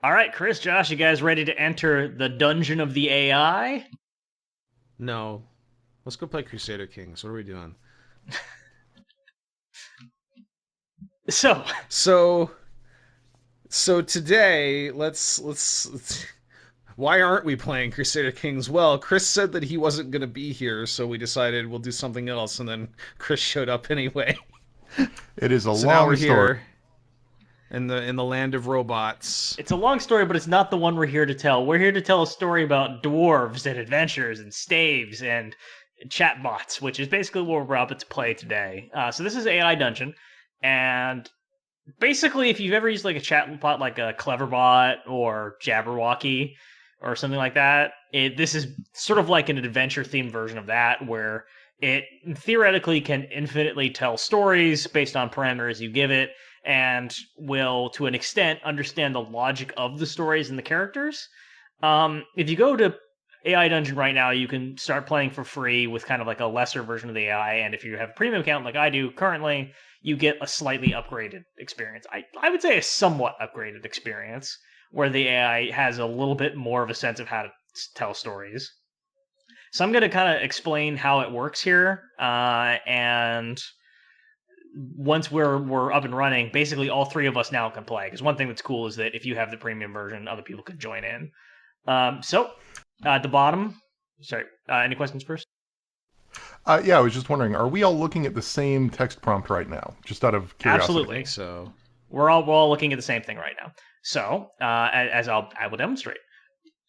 All right, Chris, Josh, you guys ready to enter the dungeon of the AI? No. Let's go play Crusader Kings. What are we doing? So, So so today, let's why aren't we playing Crusader Kings? Well, Chris said that he wasn't going to be here, so we decided we'll do something else, and then Chris showed up anyway. It is a So now long we're story. here in the land of robots. it's a long story, but it's not the one we're here to tell. We're here to tell a story about dwarves and adventures and staves and chatbots, which is basically what we're up to play today. So this is AI Dungeon, and basically, if you've ever used like a chatbot like a Cleverbot or Jabberwocky or something like that, this is sort of like an adventure-themed version of that, where it theoretically can infinitely tell stories based on parameters you give it, and will, to an extent, understand the logic of the stories and the characters. If you go to AI Dungeon right now, you can start playing for free with kind of like a lesser version of the AI, and if you have a premium account like I do currently, you get a slightly upgraded experience. I would say a somewhat upgraded experience, where the AI has a little bit more of a sense of how to tell stories. So I'm going to kind of explain how it works here, and once we're up and running, basically all three of us now can play. Because one thing that's cool is that if you have the premium version, other people can join in. At the bottom, sorry, any questions first? Yeah, I was just wondering, are we all looking at the same text prompt right now? Just out of curiosity. I Absolutely. think so. We're all looking at the same thing right now. So, as I will demonstrate.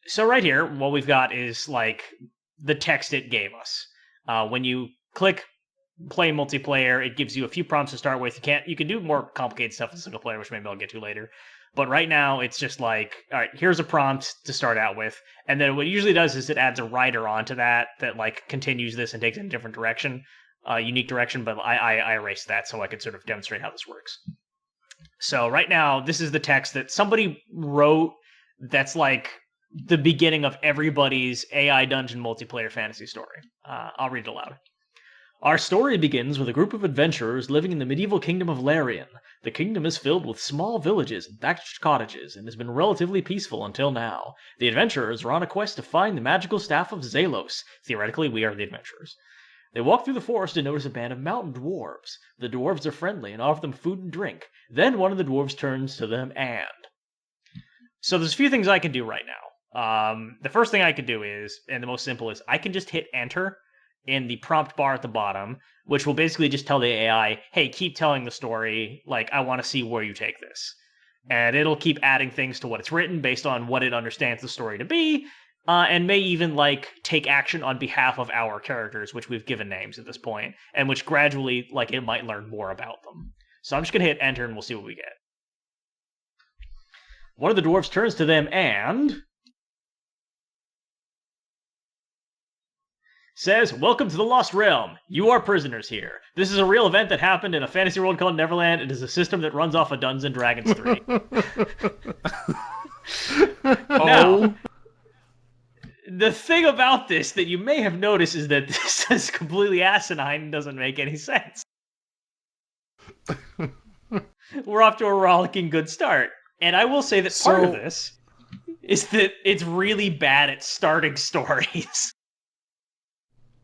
So right here, what we've got is like the text it gave us. When you click play multiplayer, it gives you a few prompts to start with. You can do more complicated stuff in single player, which maybe I'll get to later. But right now, it's just like, all right, here's a prompt to start out with, and then what it usually does is it adds a writer onto that like continues this and takes it in a different direction, unique direction. But I erased that so I could sort of demonstrate how this works. So right now, this is the text that somebody wrote. That's like the beginning of everybody's AI Dungeon multiplayer fantasy story. I'll read it aloud. Our story begins with a group of adventurers living in the medieval kingdom of Larian. The kingdom is filled with small villages and thatched cottages and has been relatively peaceful until now. The adventurers are on a quest to find the magical staff of Zalos. Theoretically, we are the adventurers. They walk through the forest and notice a band of mountain dwarves. The dwarves are friendly and offer them food and drink. Then one of the dwarves turns to them and... So there's a few things I can do right now. The first thing I can do is, and the most simple is, I can just hit enter in the prompt bar at the bottom, which will basically just tell the AI, hey, keep telling the story, like, I want to see where you take this. And it'll keep adding things to what it's written based on what it understands the story to be, and may even, like, take action on behalf of our characters, which we've given names at this point, and which gradually, like, it might learn more about them. So I'm just going to hit enter and we'll see what we get. One of the dwarves turns to them and... says, welcome to the Lost Realm. You are prisoners here. This is a real event that happened in a fantasy world called Neverland. It is a system that runs off of Dungeons and Dragons 3. Now, the thing about this that you may have noticed is that this is completely asinine and doesn't make any sense. We're off to a rollicking good start. And I will say that part of this is that it's really bad at starting stories.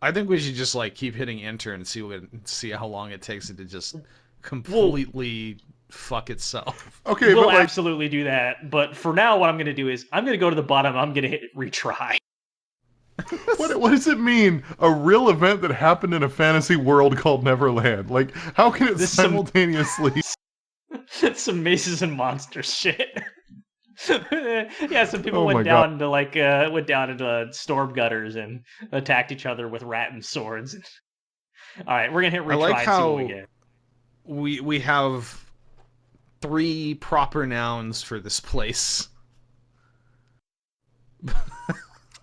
I think we should just like keep hitting enter and see how long it takes it to just completely fuck itself. Okay, we'll but like, absolutely do that. But for now, what I'm going to do is I'm going to go to the bottom. I'm going to hit retry. what does it mean? A real event that happened in a fantasy world called Neverland. Like, how can it simultaneously? Some Maces and Monsters shit. Yeah, some people Oh my went down into storm gutters and attacked each other with rat and swords. All right, we're gonna hit retry. I like and see how what we get. we have 3 proper nouns for this place.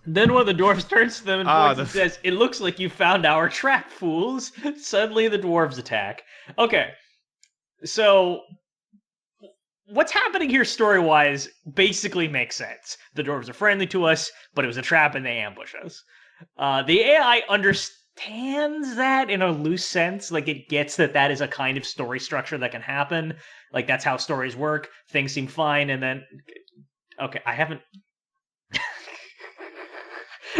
Then one of the dwarves turns to them and points and says, "It looks like you found our trap, fools." Suddenly, the dwarves attack. Okay, so what's happening here story-wise basically makes sense. The dwarves are friendly to us, but it was a trap and they ambush us. The AI understands that in a loose sense. Like, it gets that is a kind of story structure that can happen. Like, that's how stories work. Things seem fine, and then Okay, I haven't.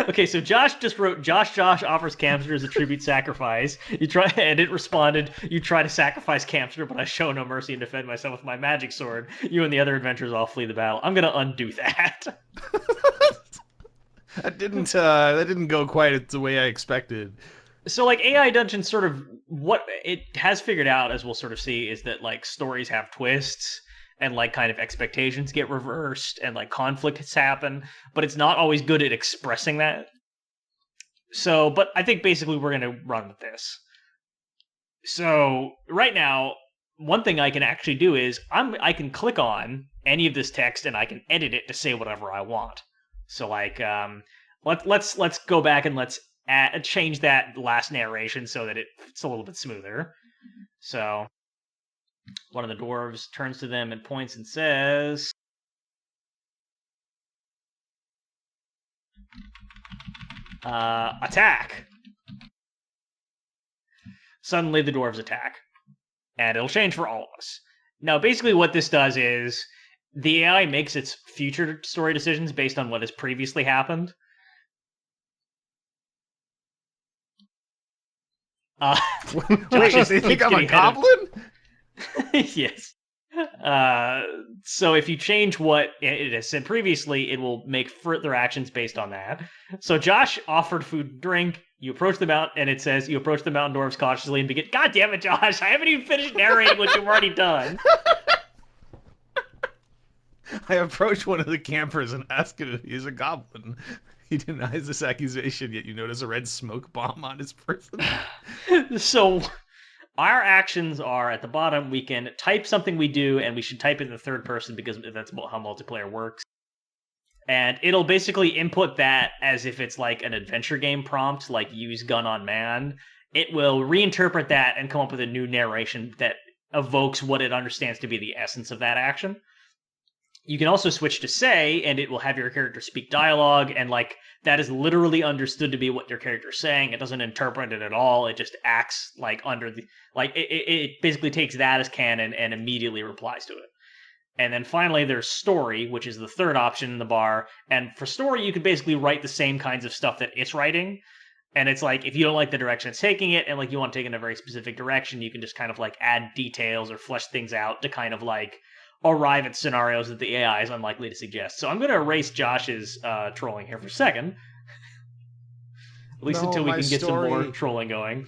Okay, so Josh just wrote Josh offers Campster as a tribute sacrifice. You try and it responded, you try to sacrifice Campster, but I show no mercy and defend myself with my magic sword. You and the other adventurers all flee the battle. I'm gonna undo that. That didn't go quite the way I expected. So like AI Dungeon sort of what it has figured out, as we'll sort of see, is that like stories have twists and like kind of expectations get reversed and like conflicts happen, but it's not always good at expressing that. So, but I think basically we're going to run with this. So, right now, one thing I can actually do is I can click on any of this text and I can edit it to say whatever I want. So like let's go back and let's change that last narration so that it's a little bit smoother. So one of the dwarves turns to them and points and says, attack. Suddenly the dwarves attack. And it'll change for all of us. Now, basically what this does is the AI makes its future story decisions based on what has previously happened. Wait, they think I'm a goblin? Yes. So if you change what it has said previously, it will make further actions based on that. So Josh offered food and drink. You approach the mountain, and it says you approach the mountain dwarves cautiously and begin. God damn it, Josh! I haven't even finished narrating what you've already done. I approach one of the campers and ask him if he's a goblin. He denies this accusation, yet you notice a red smoke bomb on his person. So our actions are at the bottom. We can type something we do, and we should type it in the third person because that's how multiplayer works. And it'll basically input that as if it's like an adventure game prompt, like use gun on man. It will reinterpret that and come up with a new narration that evokes what it understands to be the essence of that action. You can also switch to say, and it will have your character speak dialogue, and like that is literally understood to be what your character's saying. It doesn't interpret it at all. It just acts like under the like it basically takes that as canon and immediately replies to it. And then finally, there's story, which is the third option in the bar. And for story, you can basically write the same kinds of stuff that it's writing. And it's like, if you don't like the direction it's taking it, and like you want to take it in a very specific direction, you can just kind of like add details or flesh things out to kind of like arrive at scenarios that the AI is unlikely to suggest. So I'm going to erase Josh's trolling here for a second. At least until we can get some more trolling going.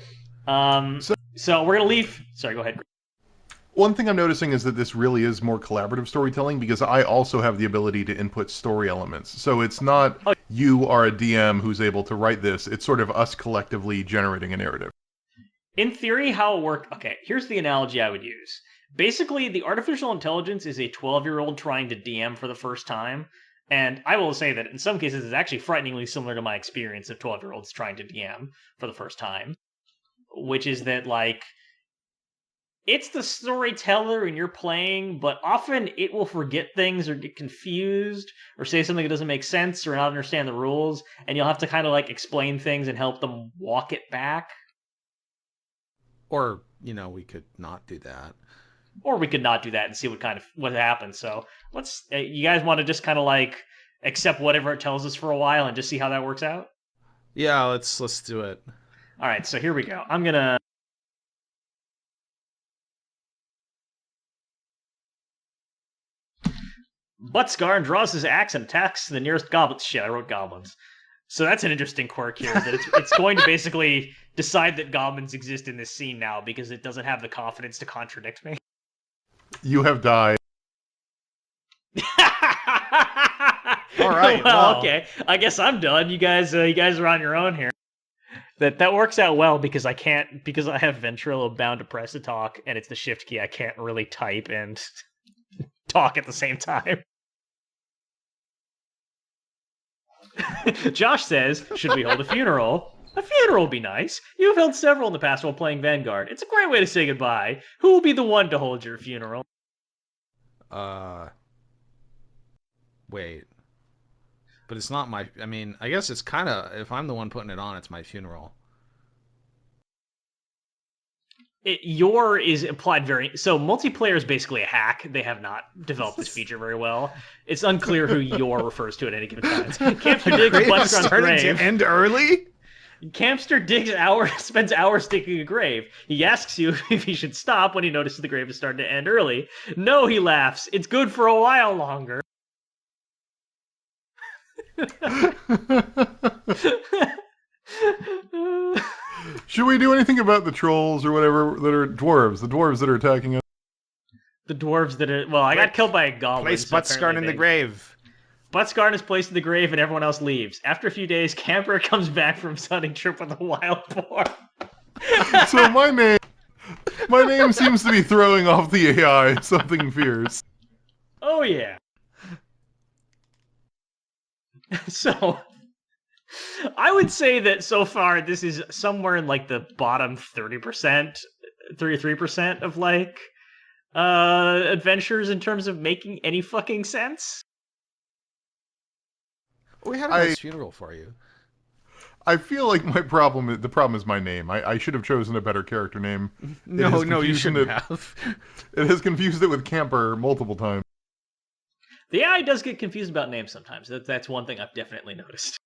So we're going to leave. Sorry, go ahead. One thing I'm noticing is that this really is more collaborative storytelling because I also have the ability to input story elements. So it's not you are a DM who's able to write this. It's sort of us collectively generating a narrative. In theory, how it works... Okay, here's the analogy I would use. Basically, the artificial intelligence is a 12-year-old trying to DM for the first time. And I will say that in some cases, it's actually frighteningly similar to my experience of 12-year-olds trying to DM for the first time. Which is that, like... It's the storyteller and you're playing, but often it will forget things or get confused or say something that doesn't make sense or not understand the rules, and you'll have to kind of like explain things and help them walk it back. Or, you know, we could not do that. Or we could not do that and see what happens. So let's. You guys want to just kind of like accept whatever it tells us for a while and just see how that works out? Yeah, let's do it. All right, so here we go. I'm gonna. Buttscarn draws his axe and attacks the nearest goblin. Shit, I wrote goblins. So that's an interesting quirk here, that it's going to basically decide that goblins exist in this scene now because it doesn't have the confidence to contradict me. You have died. All right. Well, okay. I guess I'm done. You guys are on your own here. That works out well because I have Ventrilo bound to press to talk, and it's the shift key. I can't really type and talk at the same time. Josh says, should we hold a funeral? A funeral would be nice. You have held several in the past while playing Vanguard. It's a great way to say goodbye. Who will be the one to hold your funeral? Wait. But it's not my... I mean, I guess it's kind of... If I'm the one putting it on, it's my funeral. Your is implied very so multiplayer is basically a hack. They have not developed this feature very well. It's unclear who your refers to at any given time. Campster digs Buckscarn's starting grave. to end early. Campster spends hours digging a grave. He asks you if he should stop when he notices the grave is starting to end early. No, he laughs. It's good for a while longer. Should we do anything about the trolls or whatever that are dwarves? The dwarves that are attacking us? The dwarves that are... Well, I got killed by a goblin. Place Buttscarn in the grave. Buttscarn is placed in the grave and everyone else leaves. After a few days, Camper comes back from his hunting trip with a wild boar. So my name seems to be throwing off the AI something fierce. Oh, yeah. So... I would say that so far this is somewhere in like the bottom 30%, 33% of like adventures in terms of making any fucking sense. We had a nice funeral for you. I feel like the problem is my name. I should have chosen a better character name. No, you shouldn't have. It has confused it with Camper multiple times. The AI does get confused about names sometimes. That's one thing I've definitely noticed.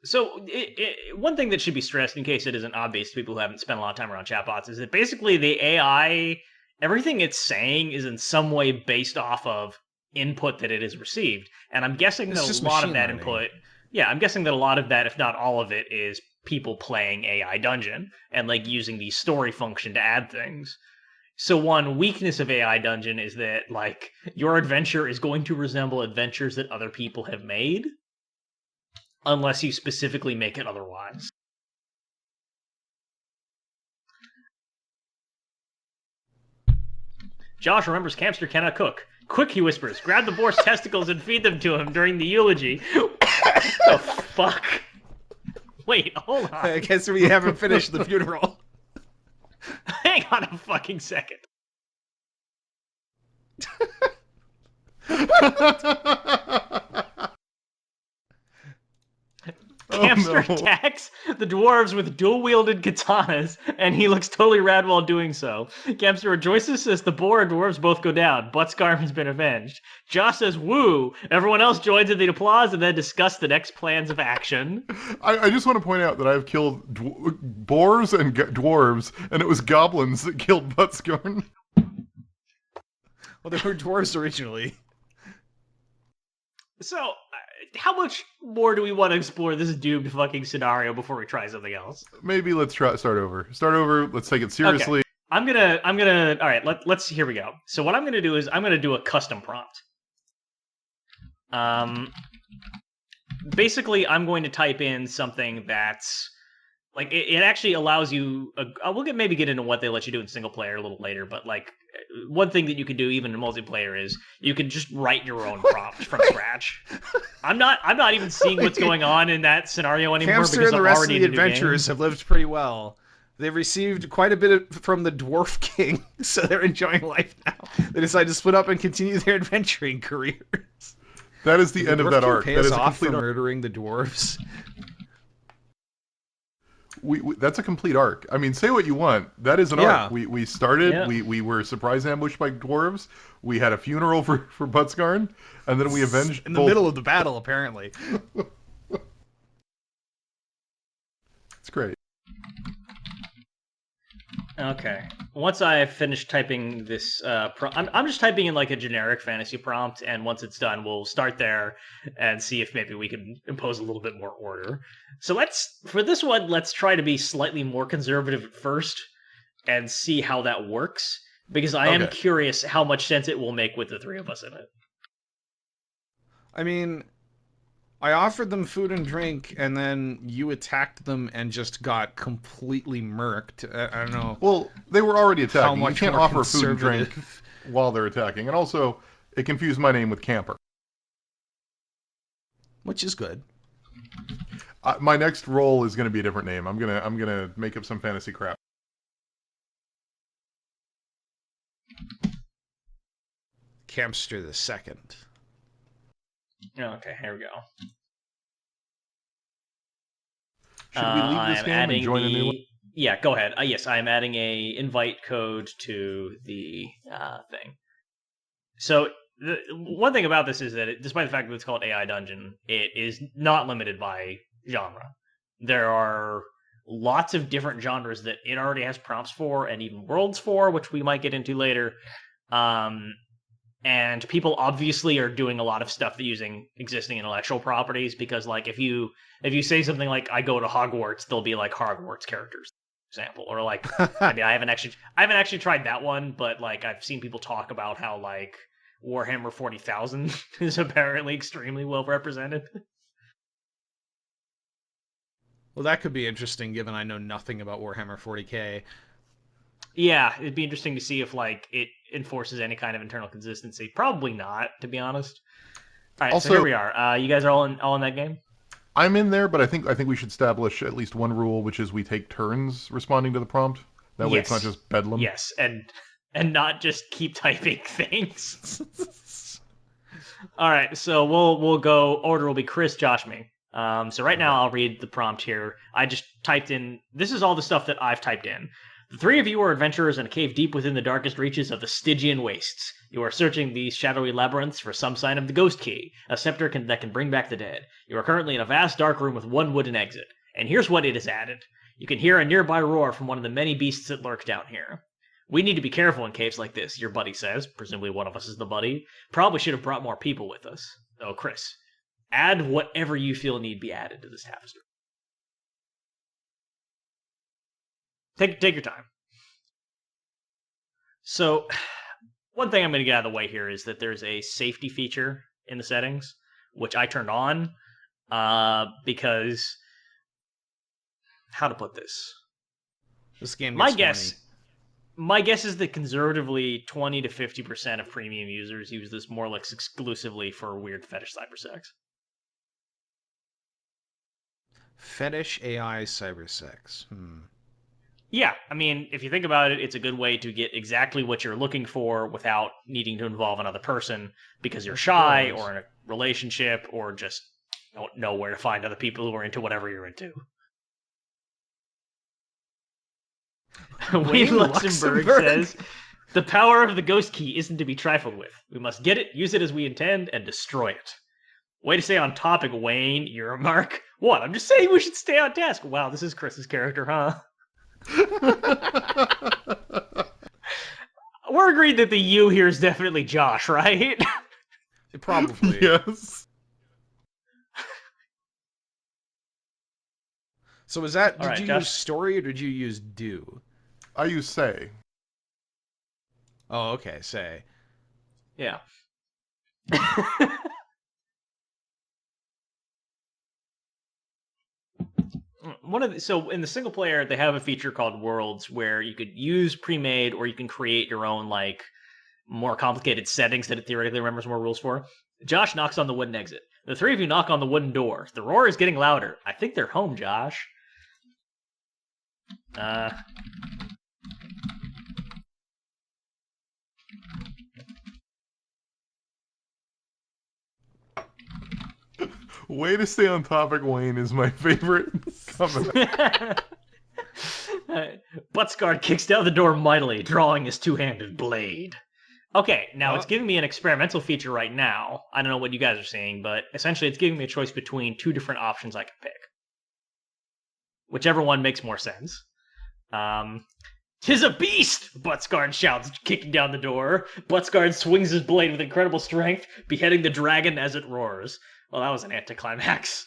So, one thing that should be stressed, in case it isn't obvious to people who haven't spent a lot of time around chatbots, is that basically the AI, everything it's saying is in some way based off of input that it has received. And I'm guessing that a lot of that input... Yeah, I'm guessing that a lot of that, if not all of it, is people playing AI Dungeon and like using the story function to add things. So one weakness of AI Dungeon is that like your adventure is going to resemble adventures that other people have made. Unless you specifically make it otherwise. Josh remembers Campster cannot cook. Quick, he whispers, grab the boar's testicles and feed them to him during the eulogy. What the fuck? Wait, hold on. I guess we haven't finished the funeral. Hang on a fucking second. Campster attacks the dwarves with dual-wielded katanas, and he looks totally rad while doing so. Campster rejoices as the boar and dwarves both go down. Buttscarn has been avenged. Josh says, woo! Everyone else joins in the applause and then discuss the next plans of action. I just want to point out that I've killed boars and dwarves, and it was goblins that killed Buttscarn. Well, they were dwarves originally. So, how much more do we want to explore this doomed fucking scenario before we try something else? Maybe let's start over. Let's take it seriously. Okay. I'm gonna, all right, here we go. So what I'm gonna do is I'm gonna do a custom prompt. Basically I'm going to type in something that's, like, it actually allows you, we'll maybe get into what they let you do in single player a little later, but like, one thing that you can do even in multiplayer is you can just write your own prompt from scratch. I'm not even seeing what's going on in that scenario anymore. Campster and the rest of the adventurers have lived pretty well. They've received quite a bit from the Dwarf King, so they're enjoying life now. They decide to split up and continue their adventuring careers. That is the end of that arc. That is off for murdering the dwarves. That's a complete arc. I mean, say what you want. That is an arc. We started. Yeah. We were surprise ambushed by dwarves. We had a funeral for Buttscarn, and then we avenged in the middle of the battle. Apparently, it's great. Okay. Once I finish typing this, I'm just typing in like a generic fantasy prompt, and once it's done, we'll start there and see if maybe we can impose a little bit more order. So for this one, let's try to be slightly more conservative at first and see how that works, because I am curious how much sense it will make with the three of us in it. I mean, I offered them food and drink, and then you attacked them and just got completely murked. I don't know. Well, they were already attacking. You can't offer food and drink while they're attacking. And also, it confused my name with Camper. Which is good. My next role is going to be a different name. I'm gonna make up some fantasy crap. Campster the Second. Okay, here we go. Should we leave this game and join a new one? Yeah, go ahead. Yes, I'm adding a invite code to the thing. So the one thing about this is that despite the fact that it's called AI Dungeon, it is not limited by genre. There are lots of different genres that it already has prompts for, and even worlds for, which we might get into later. Um, and people obviously are doing a lot of stuff using existing intellectual properties because, like, if you say something like "I go to Hogwarts," they'll be like Hogwarts characters, for example, or like I mean, I haven't actually tried that one, but like I've seen people talk about how like Warhammer 40,000 is apparently extremely well represented. Well, that could be interesting, given I know nothing about Warhammer 40k. Yeah, it'd be interesting to see if like it enforces any kind of internal consistency. Probably not, to be honest. All right, so here Also, we are. You guys are all in that game. I'm in there, but I think we should establish at least one rule, which is we take turns responding to the prompt. That way, it's not Yes, just bedlam. yes, and not just keep typing things. All right, so we'll go. Order will be Chris, Josh, me. So right now I'll read the prompt here. I just typed in. This is all the stuff that I've typed in. The three of you are adventurers in a cave deep within the darkest reaches of the Stygian wastes. You are searching these shadowy labyrinths for some sign of the ghost key, a scepter that can bring back the dead. You are currently in a vast dark room with one wooden exit. And here's what it has added. You can hear a nearby roar from one of the many beasts that lurk down here. We need to be careful in caves like this, your buddy says. Presumably one of us is the buddy. Probably should have brought more people with us. Oh, Chris, add whatever you feel need be added to this tapestry. Take your time. So, one thing I'm going to get out of the way here is that there's a safety feature in the settings, which I turned on because how to put this? This game My gets guess, horny. my guess is that conservatively 20 to 50% of premium users use this more or less exclusively for weird fetish cybersex. Fetish AI cybersex. Yeah, I mean, if you think about it, it's a good way to get exactly what you're looking for without needing to involve another person because you're Of shy course. or in a relationship or just don't know where to find other people who are into whatever you're into. Wayne Luxembourg says, the power of the ghost key isn't to be trifled with. We must get it, use it as we intend, and destroy it. Way to stay on topic, Wayne. You're a mark. What? I'm just saying we should stay on task. Wow, this is Chris's character, huh? We're agreed that the you here is definitely Josh, right? Probably. Yes. So is that, All did right, you Josh. use story or did you use do? I use say. Oh, okay, say. Yeah. So in the single player, they have a feature called Worlds where you could use pre-made or you can create your own like more complicated settings that it theoretically remembers more rules for. Josh knocks on the wooden exit. The three of you knock on the wooden door. The roar is getting louder. I think they're home, Josh. Way to stay on topic, Wayne, is my favorite comment. Buttsguard kicks down the door mightily, drawing his two-handed blade. Okay, now it's giving me an experimental feature right now. I don't know what you guys are seeing, but essentially it's giving me a choice between two different options I can pick. Whichever one makes more sense. "'Tis a beast!" Buttsguard shouts, kicking down the door. Buttsguard swings his blade with incredible strength, beheading the dragon as it roars. Well, that was an anticlimax.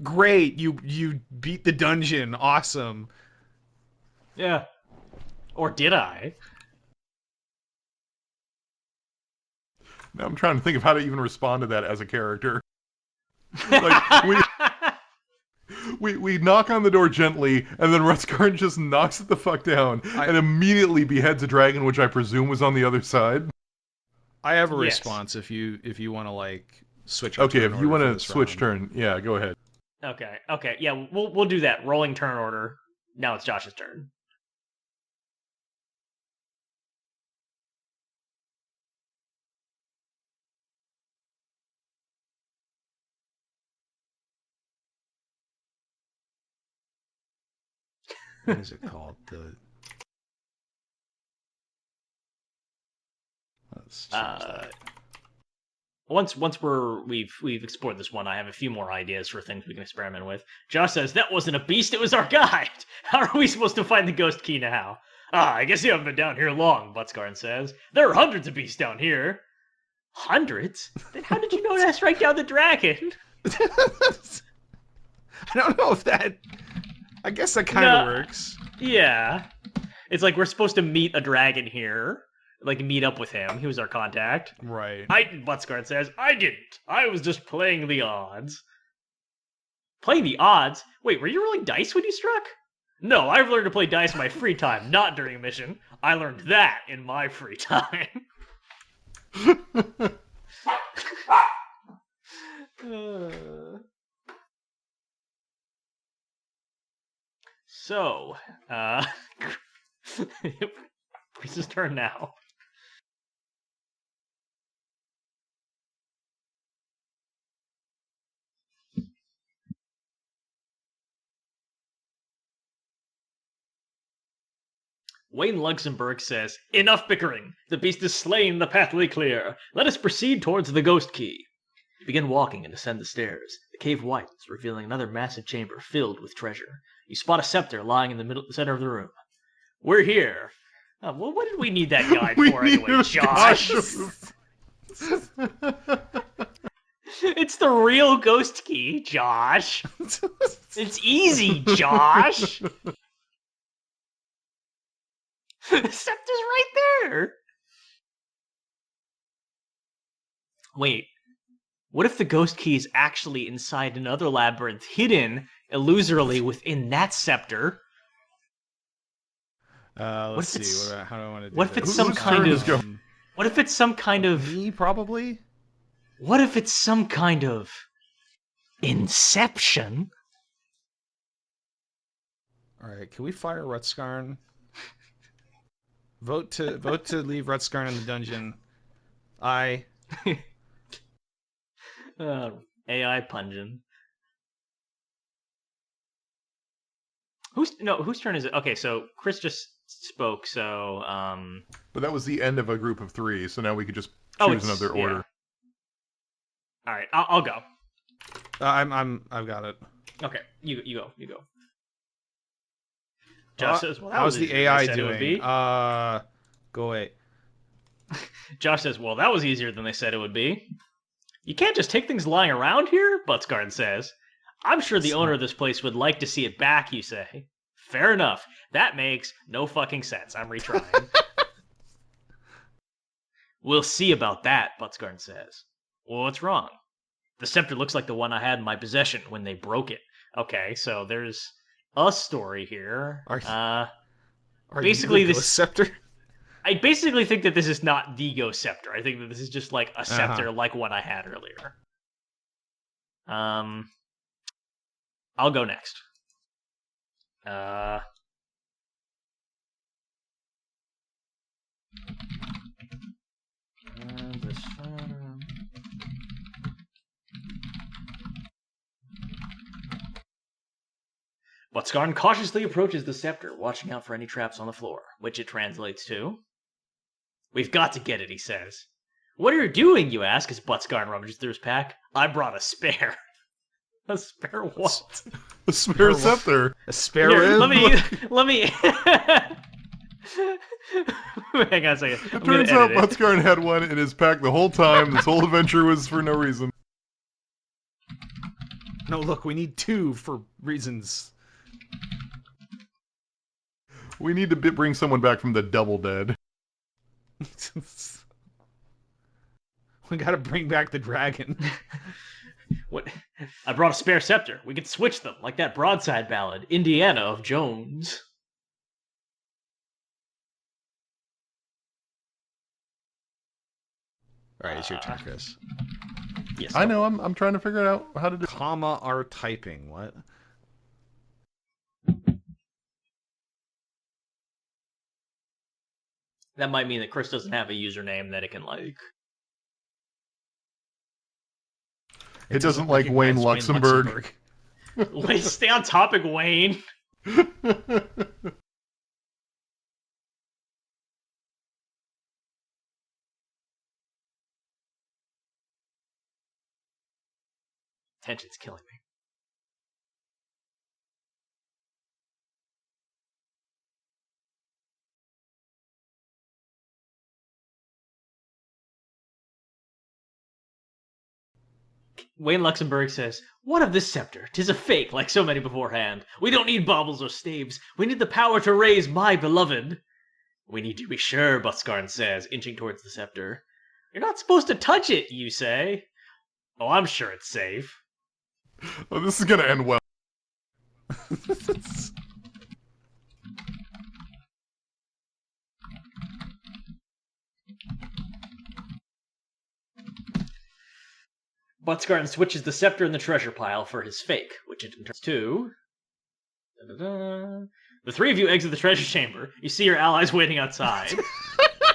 Great, you beat the dungeon. Awesome. Yeah. Or did I? Now I'm trying to think of how to even respond to that as a character. Like we knock on the door gently, and then Rutskarn just knocks it the fuck down and immediately beheads a dragon, which I presume was on the other side. I have a Yes. response if you want to like switch. Okay, if you want to switch turn, yeah, go ahead. Okay, yeah, we'll do that. Rolling turn order. Now it's Josh's turn. What is it called? Let's change that. Once we've explored this one, I have a few more ideas for things we can experiment with. Josh says, that wasn't a beast, it was our guide! How are we supposed to find the ghost key now? I guess you haven't been down here long, Butskarn says. There are hundreds of beasts down here. Hundreds? Then how did you know to strike down the dragon? I don't know if that... I guess that kind of works. Yeah. It's like we're supposed to meet a dragon here. Like, meet up with him. He was our contact. Right. Butskarn says, I didn't. I was just playing the odds. Playing the odds? Wait, were you rolling dice when you struck? No, I've learned to play dice in my free time, not during a mission. I learned that in my free time. So, Chris's turn now. Wayne Luxembourg says, enough bickering! The beast is slain, the pathway clear. Let us proceed towards the ghost key. You begin walking and ascend the stairs. The cave widens, revealing another massive chamber filled with treasure. You spot a scepter lying in the center of the room. We're here. Well, what did we need that guide for anyway, Josh? It's the real ghost key, Josh. It's easy, Josh. The scepter's right there. Wait, what if the ghost key is actually inside another labyrinth, hidden illusorily within that scepter? Let's see. How do I want to do What if this? it's some kind of... What if it's some kind of... Me, probably? What if it's some kind of... Inception? Alright, can we fire Rutskarn? Vote to leave Rutskarn in the dungeon. Aye. AI Pungeon. Whose turn is it? Okay, so Chris just spoke, so But that was the end of a group of 3, so now we could just choose another order. All right, I'll go. I've got it. Okay, you go. Josh says, well, how's the AI doing? Go away. Josh says, well, that was easier than they said it would be. You can't just take things lying around here, Butskarn says. I'm sure the owner of this place would like to see it back, you say. Fair enough. That makes no fucking sense. I'm retrying. We'll see about that, Butskarn says. Well, what's wrong? The scepter looks like the one I had in my possession when they broke it. Okay, so there's a story here. Basically, this scepter. I basically think that this is not the ghost scepter. I think that this is just like a scepter like one I had earlier. I'll go next. Butskarn cautiously approaches the scepter, watching out for any traps on the floor, which it translates to... We've got to get it, he says. What are you doing, you ask, as Butskarn rummages through his pack. I brought a spare. A spare what? A spare scepter. A spare Here, rib? let me... Hang on a second. It turns out Butskarn had one in his pack the whole time. This whole adventure was for no reason. No, look, we need 2 for reasons. We need to bring someone back from the double dead. We gotta bring back the dragon. What? I brought a spare scepter. We could switch them, like that broadside ballad, Indiana of Jones. Alright, it's your turn, Chris. Yes. I know, I'm trying to figure out how to do... Comma are typing, what? That might mean that Chris doesn't have a username that it can like. It doesn't like Wayne Luxembourg. Wait, stay on topic, Wayne. Tension's killing me. Wayne Luxembourg says, "What of this scepter? 'Tis a fake, like so many beforehand. We don't need baubles or staves. We need the power to raise my beloved." "We need to be sure," Buscarn says, inching towards the scepter. "You're not supposed to touch it," you say. "Oh, I'm sure it's safe." Oh, this is gonna end well. Buscarn switches the scepter in the treasure pile for his fake, which it turns to... Da-da-da. The three of you exit the treasure chamber. You see your allies waiting outside.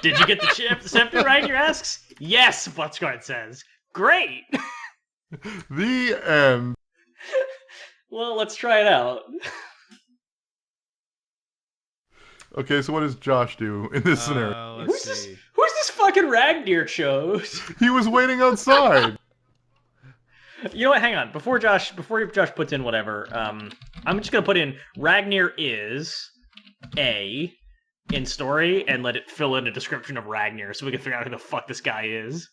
"Did you get the scepter right?" you asks. "Yes," Buscarn says. "Great." The end. Well, let's try it out. Okay, so what does Josh do in this scenario? Let's see. Who's this fucking Ragnar chose? He was waiting outside. You know what? Hang on. Before Josh puts in whatever, I'm just gonna put in Ragnar is a in story and let it fill in a description of Ragnar so we can figure out who the fuck this guy is.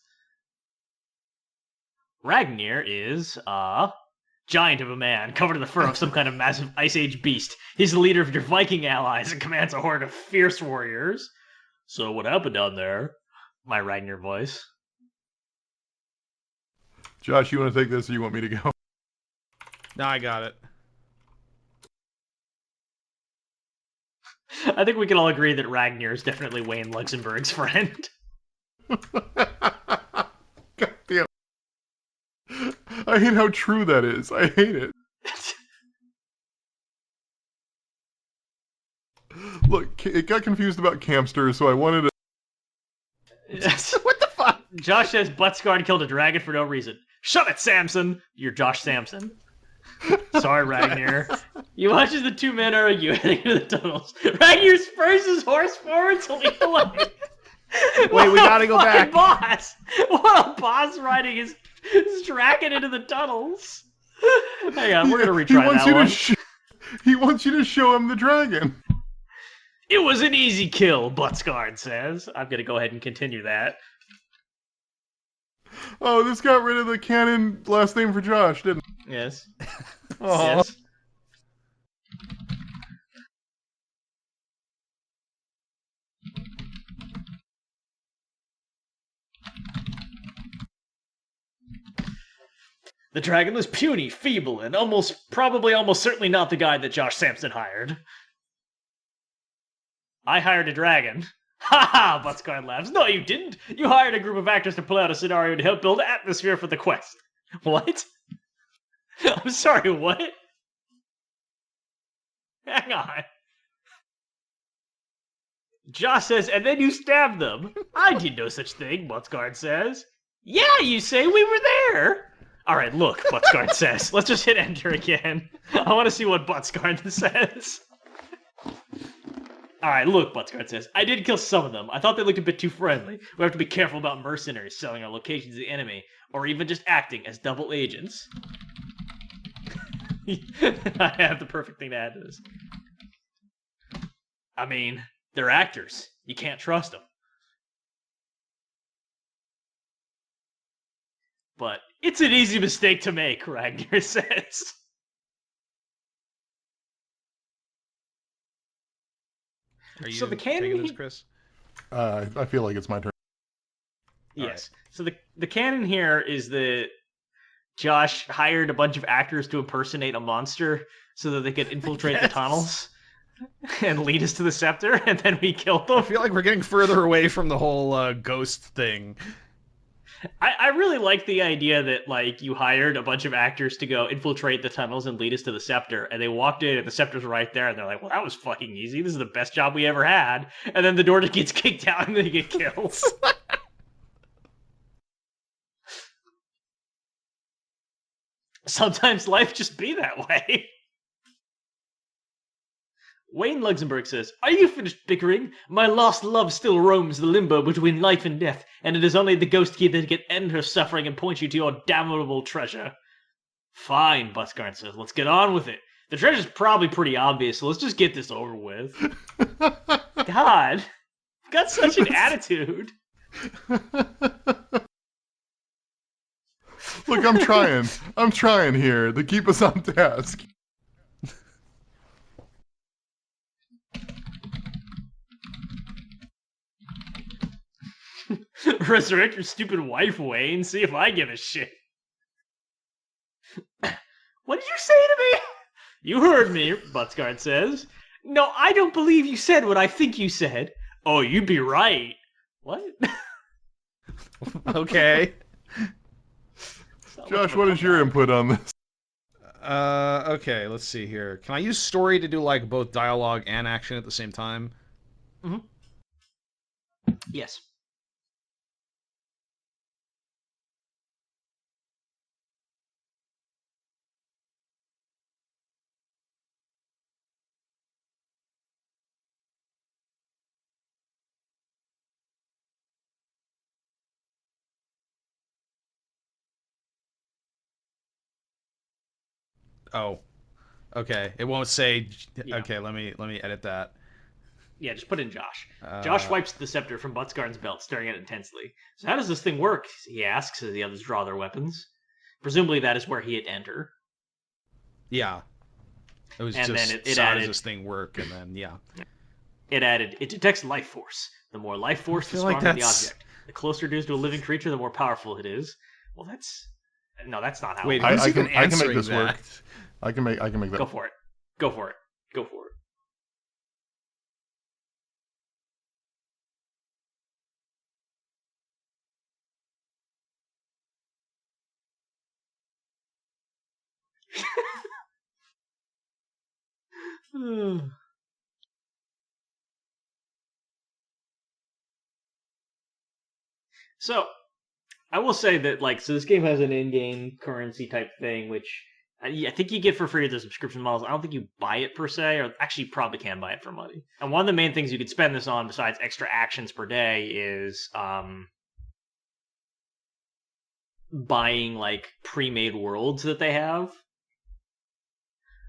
Ragnar is a giant of a man, covered in the fur of some kind of massive Ice Age beast. He's the leader of your Viking allies and commands a horde of fierce warriors. "So what happened down there?" My Ragnar voice. Josh, you want to take this or you want me to go? No, I got it. I think we can all agree that Ragnar is definitely Wayne Luxembourg's friend. God damn. I hate how true that is. I hate it. Look, it got confused about Campster, so I wanted to... What the fuck? Josh says Buttsguard killed a dragon for no reason. "Shut it, Samson!" You're Josh Samson. "Sorry, Ragnar." You watch as the two men are heading into the tunnels. Ragnar spurs his horse forward to lead the way. Wait, we gotta go back. Boss! What a boss riding his dragon into the tunnels. Hang on, we're gonna retry that one. He wants you to show him the dragon. "It was an easy kill," Buttsguard says. I'm gonna go ahead and continue that. Oh, this got rid of the canon last name for Josh, didn't it? Yes. Oh. Yes. The dragon was puny, feeble, and almost certainly not the guy that Josh Sampson hired. "I hired a dragon." "Ha ha!" Buttsguard laughs. "No, you didn't. You hired a group of actors to play out a scenario to help build atmosphere for the quest." "What?" I'm sorry, what? Hang on. Josh says, "And then you stabbed them." "I did no such thing," Buttsguard says. "Yeah, you say, we were there." "All right, look," Buttsguard says. Let's just hit enter again. I want to see what Buttsguard says. "All right, look," Buttsguard says. "I did kill some of them. I thought they looked a bit too friendly. We have to be careful about mercenaries selling our locations to the enemy, or even just acting as double agents." I have the perfect thing to add to this. "I mean, they're actors. You can't trust them." "But it's an easy mistake to make," Ragnar says. Are you So the canon taking this, Chris? I feel like it's my turn. Yes. So the canon here is that Josh hired a bunch of actors to impersonate a monster so that they could infiltrate the tunnels and lead us to the scepter, and then we killed them. I feel like we're getting further away from the whole ghost thing. I really like the idea that, like, you hired a bunch of actors to go infiltrate the tunnels and lead us to the scepter, and they walked in and the scepter's right there, and they're like, "Well, that was fucking easy. This is the best job we ever had." And then the door just gets kicked out and they get killed. Sometimes life just be that way. Wayne Luxembourg says, "Are you finished bickering? My lost love still roams the limbo between life and death, and it is only the ghost key that can end her suffering and point you to your damnable treasure." Fine, Butsgarn says, "let's get on with it. The treasure's probably pretty obvious, so let's just get this over with." God, you've got such an attitude. Look, I'm trying. I'm trying here to keep us on task. Resurrect your stupid wife, Wayne. See if I give a shit. What did you say to me? You heard me, Butsguard says. No, I don't believe you said what I think you said. Oh, you'd be right. What? Okay. Josh, what is your input on this? Okay, let's see here. Can I use story to do, like, both dialogue and action at the same time? Yes. Oh. Okay. It won't say... Yeah. Okay, let me edit that. Yeah, just put in Josh. Josh wipes the scepter from Butsguard's belt, staring at it intensely. So how does this thing work? He asks as the others draw their weapons. Presumably that is where he hit enter. Yeah. It was And just, then it so how added- does this thing work? And then, yeah. It added, it detects life force. The more life force, the feel like stronger the that's- object. The closer it is to a living creature, the more powerful it is. Well, that's... No, that's not how Wait, it works. who's I even can make answering this work. that? I can make that. Go for it. Go for it. Go for it. So, I will say that, like, so this game has an in-game currency type thing, which I think you get for free with the subscription models. I don't think you buy it per se, or actually you probably can buy it for money. And one of the main things you could spend this on, besides extra actions per day, is buying, like, pre-made worlds that they have.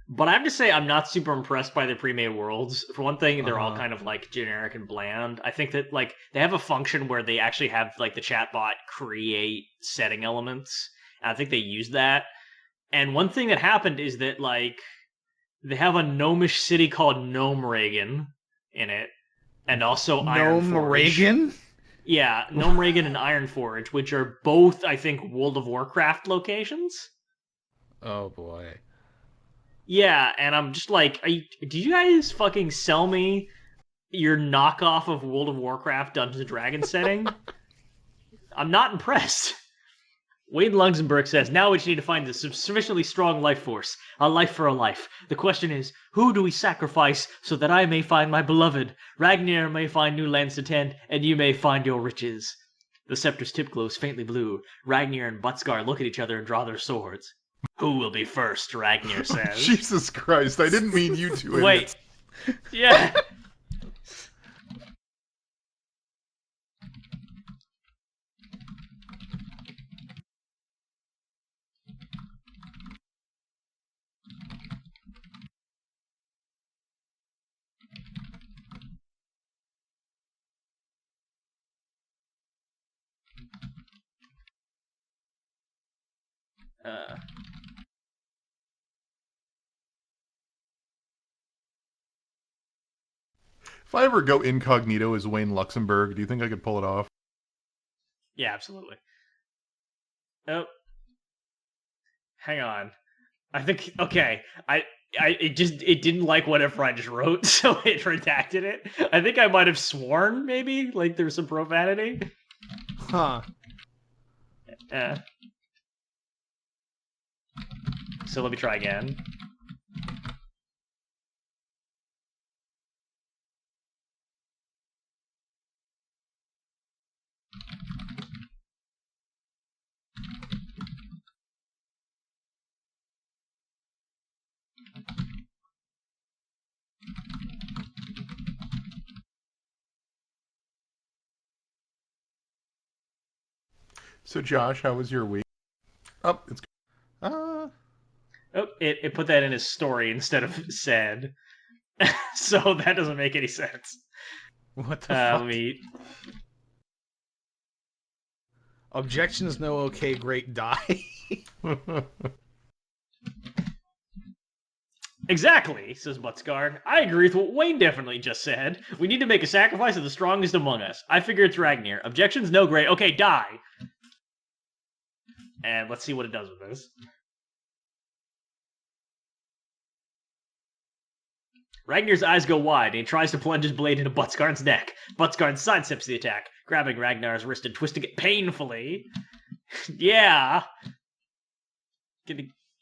But I have to say, I'm not super impressed by the pre-made worlds. For one thing, they're all kind of, like, generic and bland. I think that, like, they have a function where they actually have, like, the chatbot create setting elements. And I think they use that. And one thing that happened is that, like, they have a gnomish city called Gnome Reagan in it. And also Gnome Ironforge. Reagan? Yeah, Gnome Reagan and Ironforge, which are both, I think, World of Warcraft locations. Oh, boy. Yeah, and I'm just like, did you guys fucking sell me your knockoff of World of Warcraft Dungeons & Dragons setting? I'm not impressed. Wade Luxembourg says, now we just need to find a sufficiently strong life force. A life for a life. The question is, who do we sacrifice so that I may find my beloved? Ragnar may find new lands to tend, and you may find your riches. The scepter's tip glows faintly blue. Ragnar and Butsgar look at each other and draw their swords. Who will be first, Ragnar says. Jesus Christ, I didn't mean you two. Wait. Yeah. If I ever go incognito as Wayne Luxembourg, do you think I could pull it off? Yeah, absolutely. Oh. Hang on. I think, okay, it didn't like whatever I just wrote, so it redacted it. I think I might have sworn, maybe, like there's some profanity. Huh. So let me try again. So, Josh, how was your week? Oh, it's Uh, Oh, it put that in his story instead of said. So that doesn't make any sense. what the fuck? Let me... Objections, no, okay, great, die. Exactly, says Buttsguard. I agree with what Wayne definitely just said. We need to make a sacrifice of the strongest among us. I figure it's Ragnar. Objections, no, great. Okay, die. And let's see what it does with this. Ragnar's eyes go wide, and he tries to plunge his blade into Buttsguard's neck. Buttsguard sidesteps the attack, grabbing Ragnar's wrist and twisting it painfully. Yeah.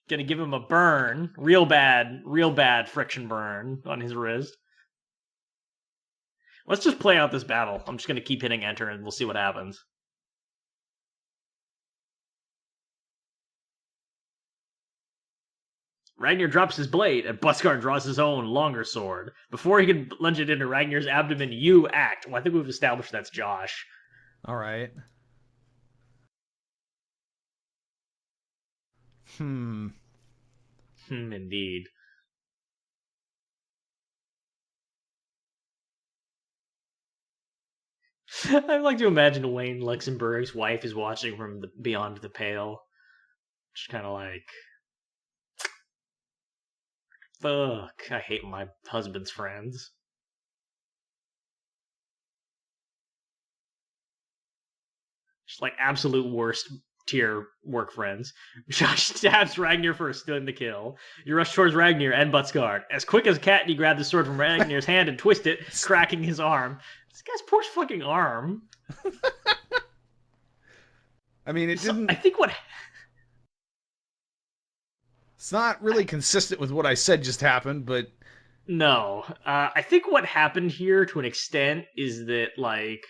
Gonna give him a burn. Real bad friction burn on his wrist. Let's just play out this battle. I'm just gonna keep hitting enter and we'll see what happens. Ragnar drops his blade, and Buttsguard draws his own, longer sword. Before he can plunge it into Ragnar's abdomen, you act. Well, I think we've established that's Josh. Alright. Indeed. I'd like to imagine Wayne Luxembourg's wife is watching from beyond the pale. Just kind of like... Fuck, I hate my husband's friends. Just like absolute worst tier work friends. Josh stabs Ragnar for stealing the kill. You rush towards Ragnar and Buttsguard. As quick as a cat, you grab the sword from Ragnar's hand and twist it, cracking his arm. This guy's poor fucking arm. I mean, it didn't... I think what... It's not really consistent with what I said just happened, but... No. I think what happened here, to an extent, is that, like...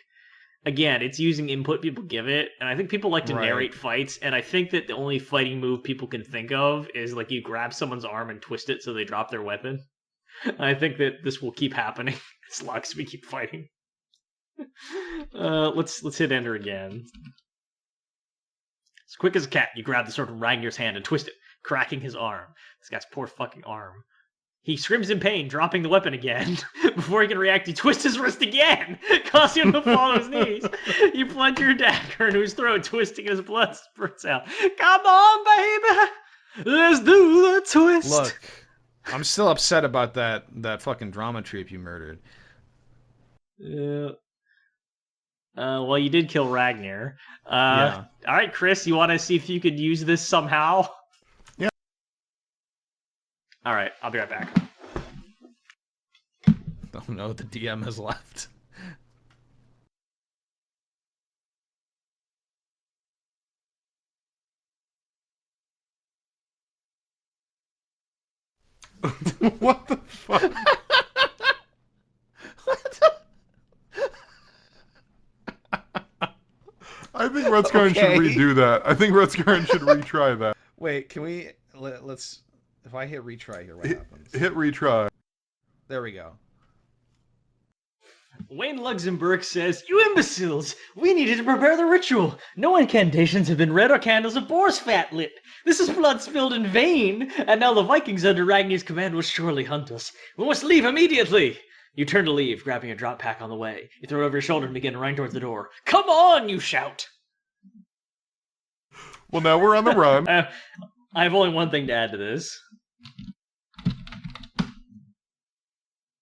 Again, it's using input people give it, and I think people like to narrate fights, and I think that the only fighting move people can think of is, like, you grab someone's arm and twist it so they drop their weapon. I think that this will keep happening as long as we keep fighting. Let's hit enter again. As quick as a cat, you grab the sword from Ragnar's hand and twist it, cracking his arm. This guy's poor fucking arm. He screams in pain, dropping the weapon again. Before he can react, he twists his wrist again, causing him to fall to his knees. You plunge your dagger into his throat, twisting his blood spurts out. Come on, baby! Let's do the twist! Look, I'm still upset about that fucking drama troupe you murdered. Yeah. Well, you did kill Ragnar. Yeah. Alright, Chris, you want to see if you could use this somehow? Yeah. Alright, I'll be right back. Oh no, the DM has left. What the fuck? I think Rutskarn should redo that. I think Rutskarn should retry that. Wait, can we... Let's... If I hit retry here, what happens? Hit retry. There we go. Wayne Luxembourg says, "You imbeciles! We needed to prepare the ritual. No incantations have been read or candles of boar's fat lit. This is blood spilled in vain, and now the Vikings under Ragnar's command will surely hunt us. We must leave immediately." You turn to leave, grabbing a drop pack on the way. You throw it over your shoulder and begin running towards the door. "Come on!" you shout. Well, now we're on the run. I have only one thing to add to this.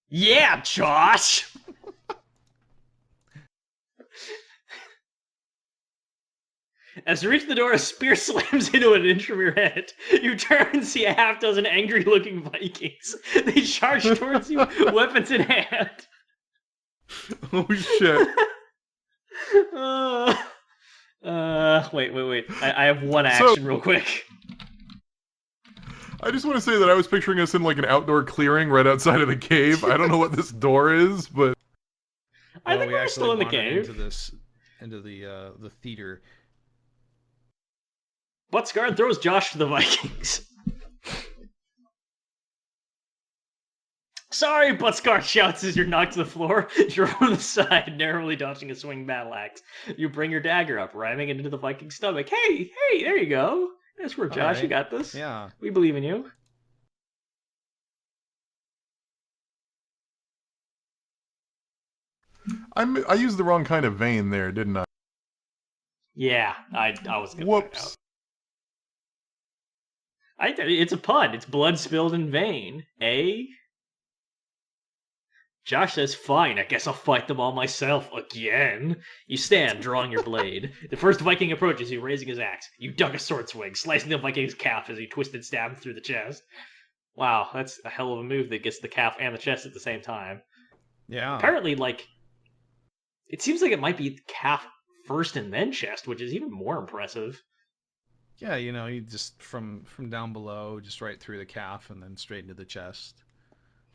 Yeah, Josh! As you reach the door, a spear slams into an inch from your head. You turn and see a half dozen angry-looking Vikings. They charge towards you, weapons in hand. Oh, shit. Wait. I have one action real quick. I just want to say that I was picturing us in like an outdoor clearing right outside of the cave. I don't know what this door is, but... I think we're still in the cave. Into the theater. Buttsguard throws Josh to the Vikings. Sorry, Buttscar shouts as you're knocked to the floor. You're on the side, narrowly dodging a swing battle axe. You bring your dagger up, ramming it into the Viking's stomach. Hey, there you go. That's where Josh, right. you got this. Yeah. We believe in you. I used the wrong kind of vein there, didn't I? Yeah, I was gonna Whoops. It's a pun. It's blood spilled in vain. Eh? Josh says, fine, I guess I'll fight them all myself again. You stand, drawing your blade. The first Viking approaches you, raising his axe. You duck a sword swing, slicing the Viking's calf as he twisted stab through the chest. Wow, that's a hell of a move that gets the calf and the chest at the same time. Yeah. Apparently, it seems like it might be calf first and then chest, which is even more impressive. Yeah, you just from down below, just right through the calf and then straight into the chest.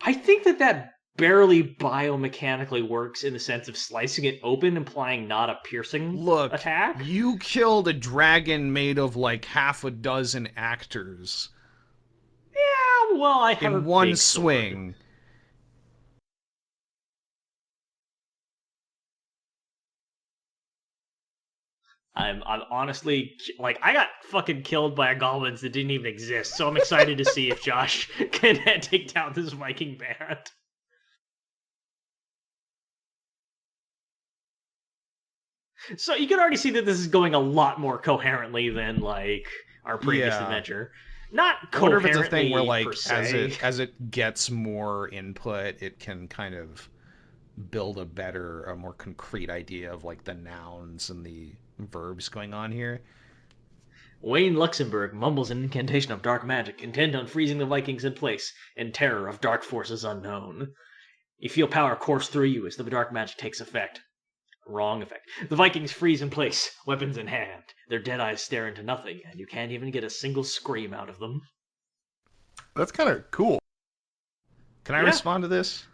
I think that barely biomechanically works in the sense of slicing it open, implying not a piercing attack. You killed a dragon made of half a dozen actors. Yeah, well, I have in one swing. I'm honestly, I got fucking killed by goblins that didn't even exist, so I'm excited to see if Josh can take down this Viking band. So you can already see that this is going a lot more coherently than our previous adventure. Not coherently. I wonder if it's a thing where as it gets more input, it can kind of build a more concrete idea of the nouns and the verbs going on here. Wayne Luxembourg mumbles an incantation of dark magic, intent on freezing the Vikings in place, in terror of dark forces unknown. You feel power course through you as the dark magic takes effect. Wrong effect. The Vikings freeze in place, weapons in hand. Their dead eyes stare into nothing, and you can't even get a single scream out of them. That's kind of cool. Can I respond to this?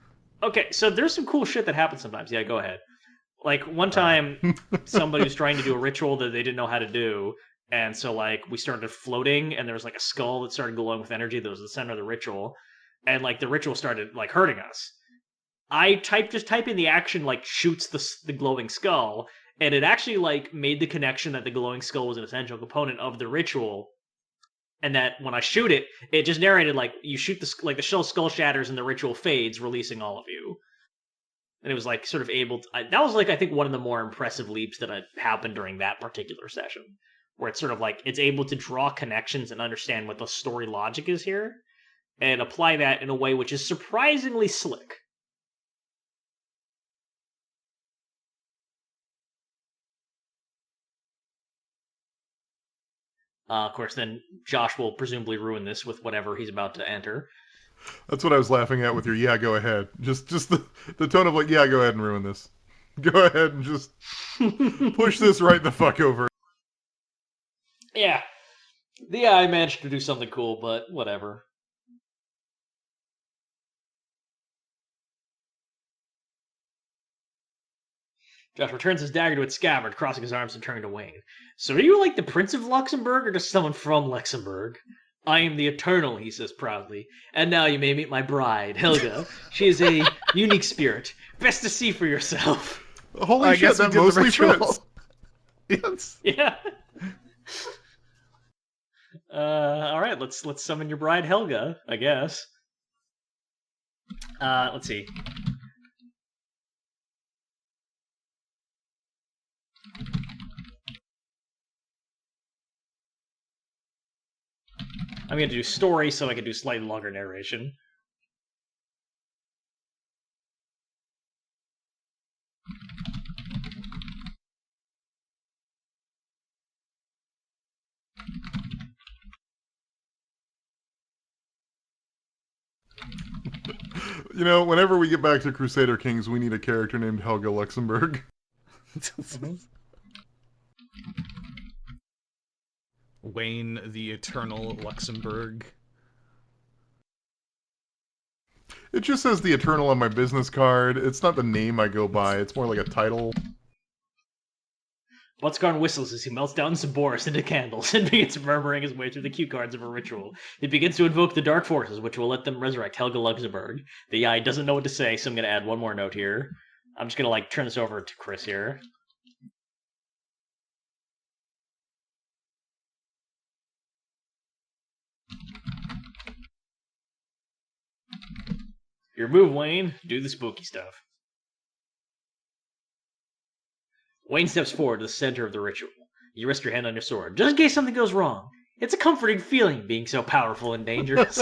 Okay, so there's some cool shit that happens sometimes. Yeah, go ahead. One time, somebody was trying to do a ritual that they didn't know how to do, and so, we started floating, and there was, a skull that started glowing with energy that was the center of the ritual, and, the ritual started, hurting us. I just type in the action, shoots the glowing skull, and it actually, made the connection that the glowing skull was an essential component of the ritual, and that when I shoot it, it just narrated, you shoot the skull shatters and the ritual fades, releasing all of you. And it was sort of able to, that was I think one of the more impressive leaps that had happened during that particular session, where it's sort of it's able to draw connections and understand what the story logic is here, and apply that in a way which is surprisingly slick. Of course, then Josh will presumably ruin this with whatever he's about to enter. That's what I was laughing at with your "yeah, go ahead." Just the tone of "yeah, go ahead and ruin this." Go ahead and just push this right the fuck over. Yeah. Yeah, I managed to do something cool, but whatever. Josh returns his dagger to its scabbard, crossing his arms and turning to Wayne. So are you the Prince of Luxembourg, or just someone from Luxembourg? I am the Eternal, he says proudly. And now you may meet my bride, Helga. She is a unique spirit. Best to see for yourself. Holy shit, that mostly fits. Yes. Yeah. All right, let's summon your bride, Helga, I guess. Let's see. I'm going to do story so I can do slightly longer narration. Whenever we get back to Crusader Kings, we need a character named Helga Luxembourg. Wayne the Eternal Luxembourg. It just says the Eternal on my business card. It's not the name I go by. It's more like a title. Buttscarn whistles as he melts down some Boris into candles and begins murmuring his way through the cue cards of a ritual. He begins to invoke the dark forces, which will let them resurrect Helga Luxemburg. The AI doesn't know what to say, so I'm going to add one more note here. I'm just going to turn this over to Chris here. Your move, Wayne. Do the spooky stuff. Wayne steps forward to the center of the ritual. You rest your hand on your sword, just in case something goes wrong. It's a comforting feeling being so powerful and dangerous.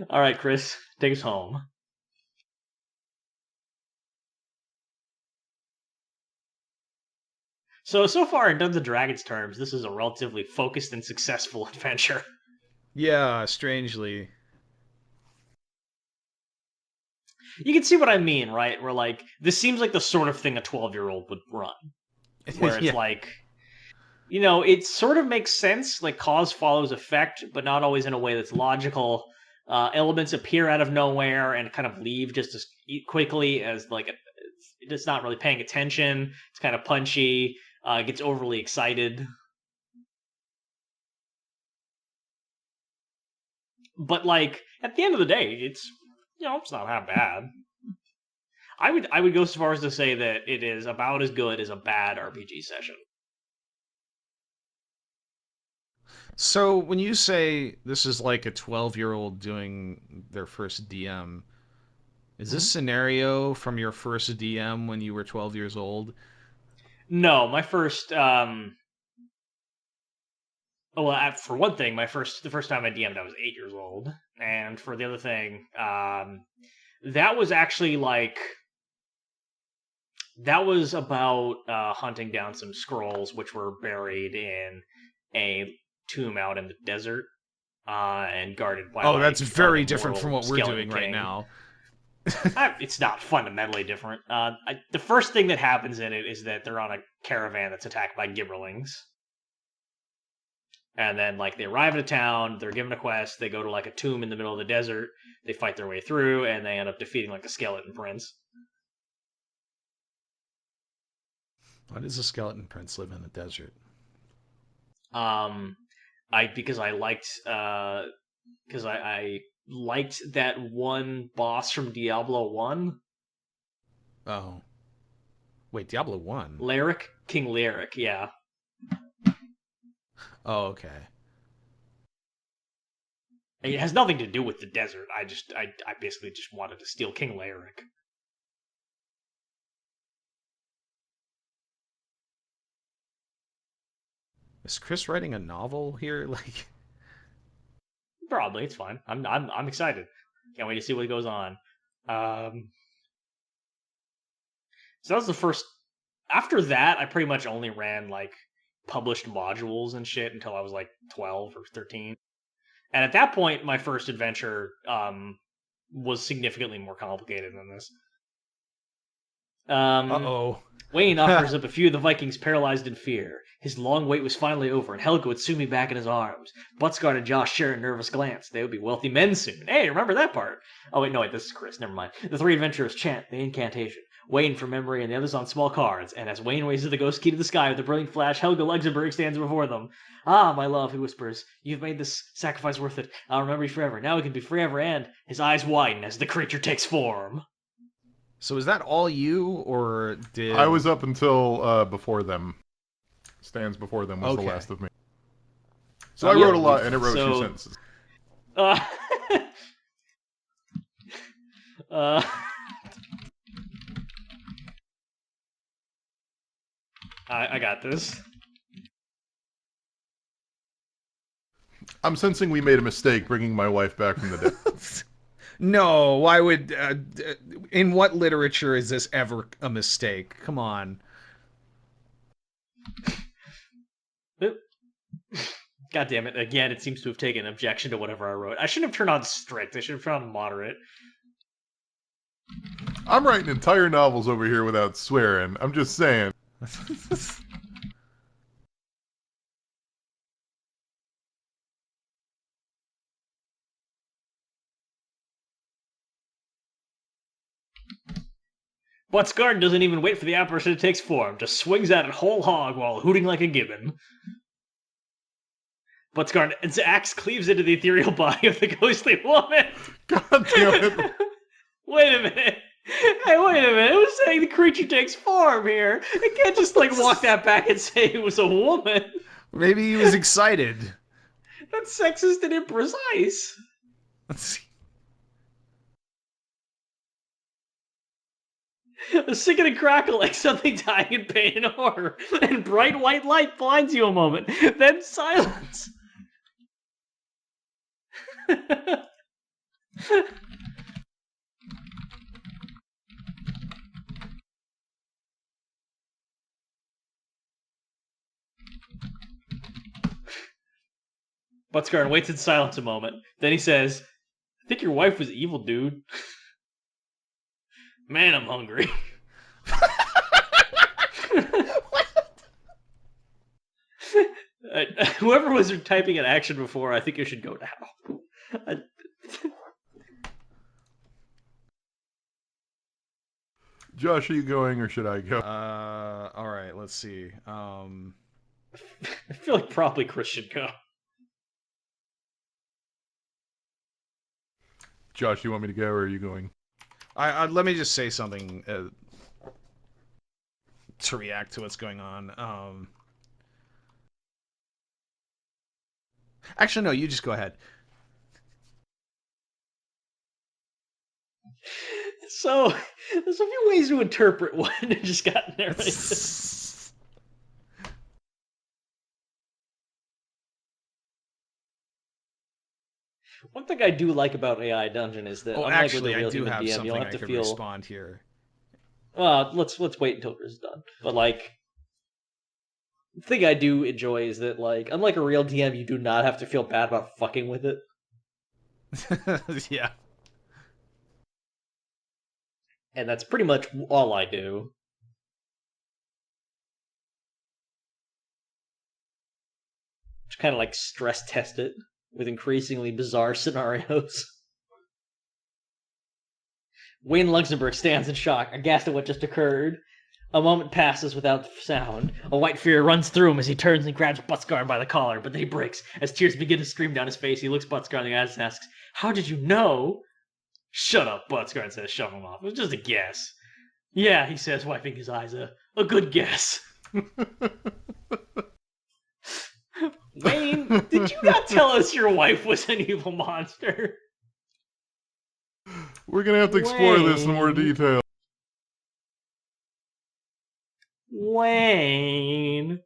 All right, Chris, take us home. So far in Dungeons & Dragons terms, this is a relatively focused and successful adventure. Yeah, strangely. You can see what I mean, right? Where, this seems like the sort of thing a 12-year-old would run. Where it's yeah. It sort of makes sense, cause follows effect, but not always in a way that's logical. Elements appear out of nowhere and kind of leave just as quickly as, it's not really paying attention. It's kind of punchy, gets overly excited. But, at the end of the day, it's not that bad. I would go so far as to say that it is about as good as a bad RPG session. So when you say this is like a 12-year-old doing their first DM, is this scenario from your first DM when you were 12 years old? No, my first for one thing, the first time I DM'd, I was 8 years old, and for the other thing, that was actually that was about hunting down some scrolls which were buried in a tomb out in the desert, and guarded by. That's very different from what we're doing King. right now. It's not fundamentally different. The first thing that happens in it is that they're on a caravan that's attacked by gibberlings. And then, they arrive in a town, they're given a quest, they go to, a tomb in the middle of the desert, they fight their way through, and they end up defeating, a skeleton prince. Why does a skeleton prince live in the desert? Because I liked that one boss from Diablo 1. Oh. Wait, Diablo 1? King Lyric, yeah. Oh, okay. It has nothing to do with the desert. I basically just wanted to steal King Lyric. Is Chris writing a novel here? Probably, it's fine. I'm excited. Can't wait to see what goes on. So that was the first. After that, I pretty much only ran published modules and shit until I was 12 or 13. And at that point, my first adventure was significantly more complicated than this. Uh-oh. Wayne offers up a few of the Vikings paralyzed in fear. His long wait was finally over, and Helga would soon be back in his arms. Buttscarn and Josh share a nervous glance. They would be wealthy men soon. Hey, remember that part? Oh, wait, this is Chris. Never mind. The three adventurers chant the incantation. Wayne from memory and the others on small cards, and as Wayne raises the ghost key to the sky with a brilliant flash, Helga Luxemburg stands before them. Ah, my love, he whispers, you've made this sacrifice worth it. I'll remember you forever. Now we can be forever, and his eyes widen as the creature takes form. So is that all you, or did... I was up until before them. Stands before them was the last of me. So I wrote a lot, and it wrote 2 sentences. I got this. I'm sensing we made a mistake bringing my wife back from the dead. No, why would... in what literature is this ever a mistake? Come on. God damn it. Again, it seems to have taken objection to whatever I wrote. I shouldn't have turned on strict. I should have turned on moderate. I'm writing entire novels over here without swearing. I'm just saying. Buttsguard doesn't even wait for the apparition to take form, just swings at it whole hog while hooting like a gibbon. Buttsguard's axe cleaves into the ethereal body of the ghostly woman. God damn it. Wait a minute. Hey, wait a minute. It was saying the creature takes form here. It can't just, walk that back and say it was a woman. Maybe he was excited. That's sexist and imprecise. Let's see. A sickening crackle like something dying in pain and horror, and bright white light blinds you a moment, then silence. Buttsguard waits in silence a moment. Then he says, I think your wife was evil, dude. Man, I'm hungry. Whoever was typing an action before, I think you should go now. Josh, are you going or should I go? All right, let's see. I feel like probably Chris should go. Josh, you want me to go or are you going? Let me just say something to react to what's going on. Actually, no, you just go ahead. So, there's a few ways to interpret what just got narrated. One thing I do like about AI Dungeon is that unlike actually, with a real I do human have DM, something you'll have I to could feel. respond here. Let's wait until Chris is done. But the thing I do enjoy is that unlike a real DM, you do not have to feel bad about fucking with it. Yeah. And that's pretty much all I do. Just kind of stress test it with increasingly bizarre scenarios. Wayne Luxembourg stands in shock, aghast at what just occurred. A moment passes without sound. A white fear runs through him as he turns and grabs Buttsguard by the collar, but then he breaks. As tears begin to stream down his face, he looks Buttsguard in the eyes and asks, How did you know? Shut up, Buttsguard says, shoving him off. It was just a guess. Yeah, he says, wiping his eyes, a good guess. Wayne, did you not tell us your wife was an evil monster? We're gonna have to explore this in more detail. Wayne.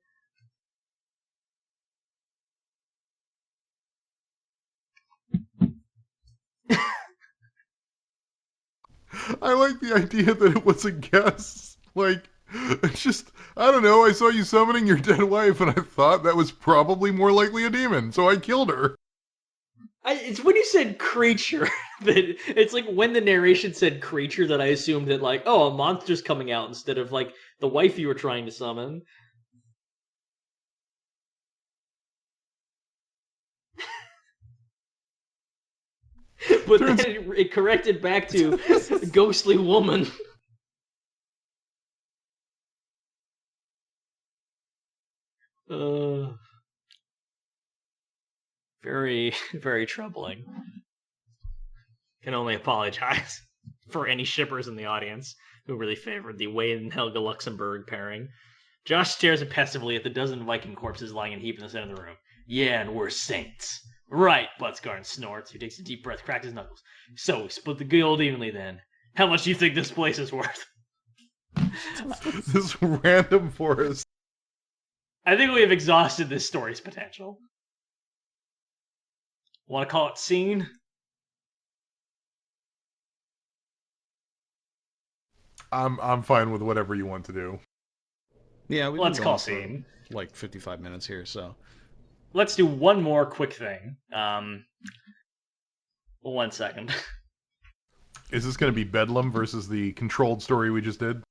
I like the idea that it was a guess. It's just, I don't know, I saw you summoning your dead wife and I thought that was probably more likely a demon, so I killed her. It's when you said creature that it's when the narration said creature that I assumed that a monster's coming out instead of the wife you were trying to summon. But then it corrected back to ghostly woman. Very, very troubling. Can only apologize for any shippers in the audience who really favored the Wayne and Helga Luxembourg pairing. Josh stares impassively at the dozen Viking corpses lying in a heap in the center of the room. Yeah, and we're saints. Right, Buttsguard snorts. He takes a deep breath, cracks his knuckles. So we split the gold evenly then. How much do you think this place is worth? This random forest. I think we have exhausted this story's potential. Want to call it scene? I'm fine with whatever you want to do. Yeah, let's call scene. 55 minutes here, so. Let's do one more quick thing. 1 second. Is this going to be Bedlam versus the controlled story we just did?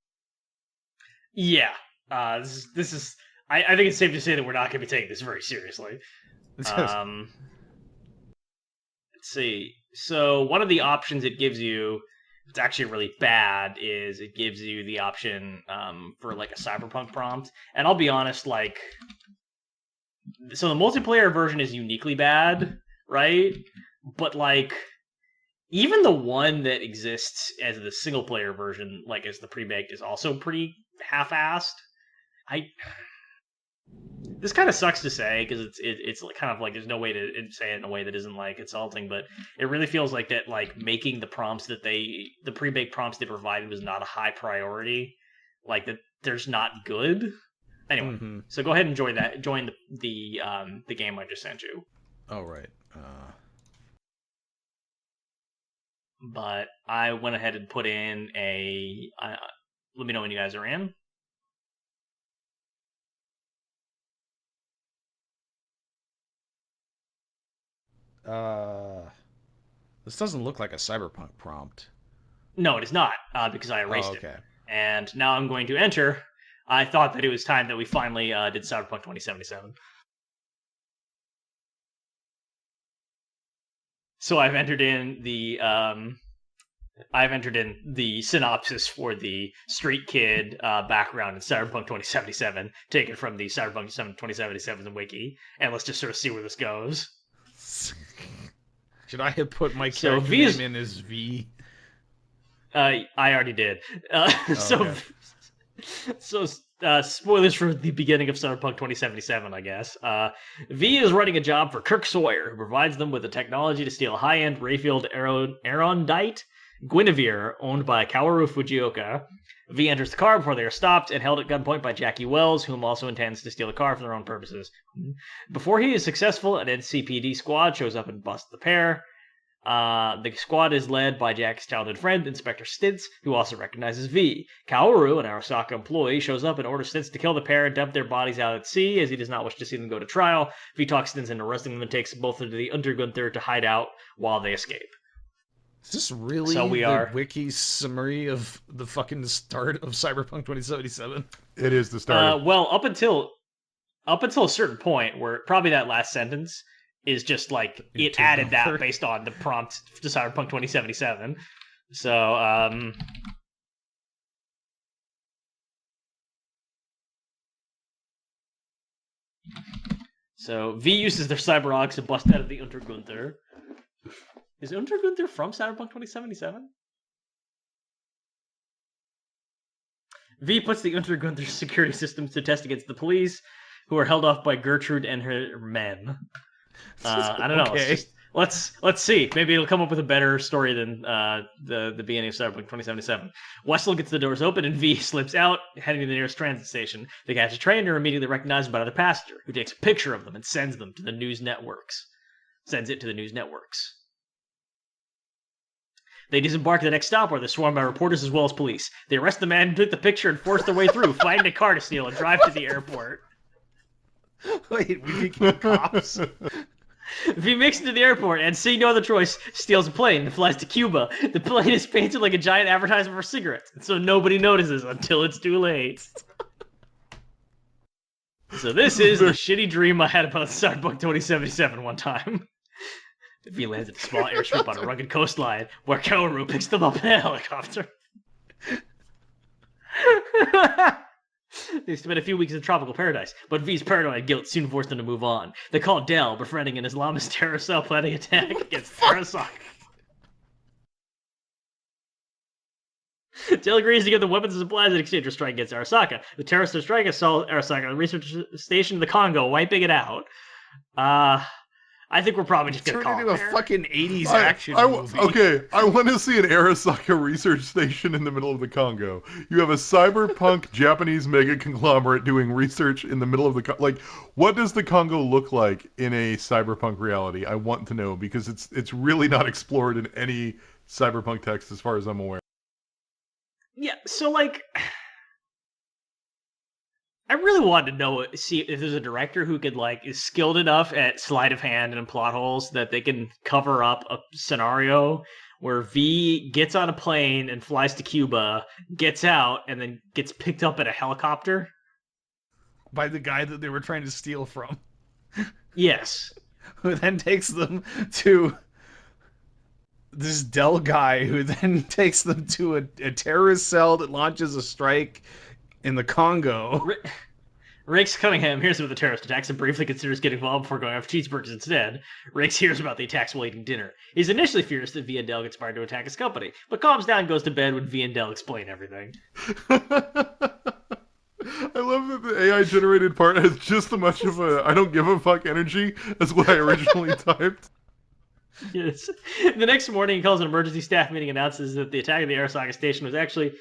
Yeah. This is. I think it's safe to say that we're not going to be taking this very seriously. Let's see. So one of the options it gives you It's actually really bad is it gives you the option for like a Cyberpunk prompt. And I'll be honest, like, so the multiplayer version is uniquely bad, right? But like, even the one that exists as the single player version, like as the pre-baked, is also pretty half-assed. This kind of sucks to say because it's kind of like there's no way to say it in a way that isn't like insulting, but it really feels like that like making the prompts that the pre-baked prompts they provided was not a high priority, like that there's not good. Anyway, so go ahead and join the game I just sent you. Oh right. But I went ahead and put in let me know when you guys are in. This doesn't look like a Cyberpunk prompt. No, it is not, because I erased it. And now I'm going to enter. I thought that it was time that we finally did Cyberpunk 2077. So I've entered in the synopsis for the street kid background in Cyberpunk 2077, taken from the Cyberpunk 2077 wiki, and let's just sort of see where this goes. Should I have put my character name in as V? I already did. So spoilers for the beginning of Cyberpunk 2077, I guess. V is running a job for Kirk Sawyer, who provides them with the technology to steal high-end Rayfield Aeronite Guinevere, owned by Kaoru Fujioka. V enters the car before they are stopped and held at gunpoint by Jackie Wells, whom also intends to steal the car for their own purposes. Before he is successful, an NCPD squad shows up and busts the pair. The squad is led by Jack's childhood friend, Inspector Stintz, who also recognizes V. Kaoru, an Arasaka employee, shows up and orders Stintz to kill the pair and dump their bodies out at sea, as he does not wish to see them go to trial. V talks Stintz into arresting them and takes both into the Untergunther to hide out while they escape. Is this really the wiki summary of the fucking start of Cyberpunk 2077? It is the start. Well, up until a certain point, where probably that last sentence is just like it added that based on the prompt to Cyberpunk 2077. So V uses their cyber-ogs to bust out of the Untergunther. Is Untergunther from Cyberpunk 2077? V puts the Untergunther security systems to test against the police, who are held off by Gertrude and her men. I don't know. Okay. Let's see. Maybe it'll come up with a better story than the beginning of Cyberpunk 2077. Wessel gets the doors open and V slips out, heading to the nearest transit station. They catch a train and are immediately recognized by another passenger, who takes a picture of them and sends it to the news networks. They disembark at the next stop where they're swarmed by reporters as well as police. They arrest the man who took the picture and force their way through, find a car to steal, and drive to the airport. Wait, we became cops? V makes it to the airport and, seeing no other choice, steals a plane and flies to Cuba. The plane is painted like a giant advertisement for cigarettes, so nobody notices until it's too late. So this is the shitty dream I had about Cyberpunk 2077 one time. V lands at a small airstrip on a rugged coastline, where Kaoru picks them up in a helicopter. They spent a few weeks in tropical paradise, but V's paranoid guilt soon forced them to move on. They call Dell, befriending an Islamist terrorist cell planning attack against Arasaka. Dell agrees to give them weapons and supplies in exchange for striking against Arasaka. The terrorists are striking Arasaka on a research station in the Congo, wiping it out. I think we're probably just gonna call it into a fucking 80s action movie. Okay, I want to see an Arasaka research station in the middle of the Congo. You have a cyberpunk Japanese mega conglomerate doing research in the middle of the like. What does the Congo look like in a cyberpunk reality? I want to know because it's really not explored in any cyberpunk text as far as I'm aware. Yeah, so like, I really wanted to see if there's a director who could is skilled enough at sleight of hand and plot holes that they can cover up a scenario where V gets on a plane and flies to Cuba, gets out, and then gets picked up in a helicopter by the guy that they were trying to steal from. Yes. Who then takes them to this Dell guy who then takes them to a terrorist cell that launches a strike in the Congo. Riggs Cunningham hears about the terrorist attacks and briefly considers getting involved before going after cheeseburgers instead. Riggs hears about the attacks while eating dinner. He's initially furious that V and Dell conspired to attack his company, but calms down and goes to bed when V and Dell explain everything. I love that the AI-generated part has just as much of a I don't give a fuck energy as what I originally typed. Yes. The next morning, he calls an emergency staff meeting and announces that the attack of the Arasaka station was actually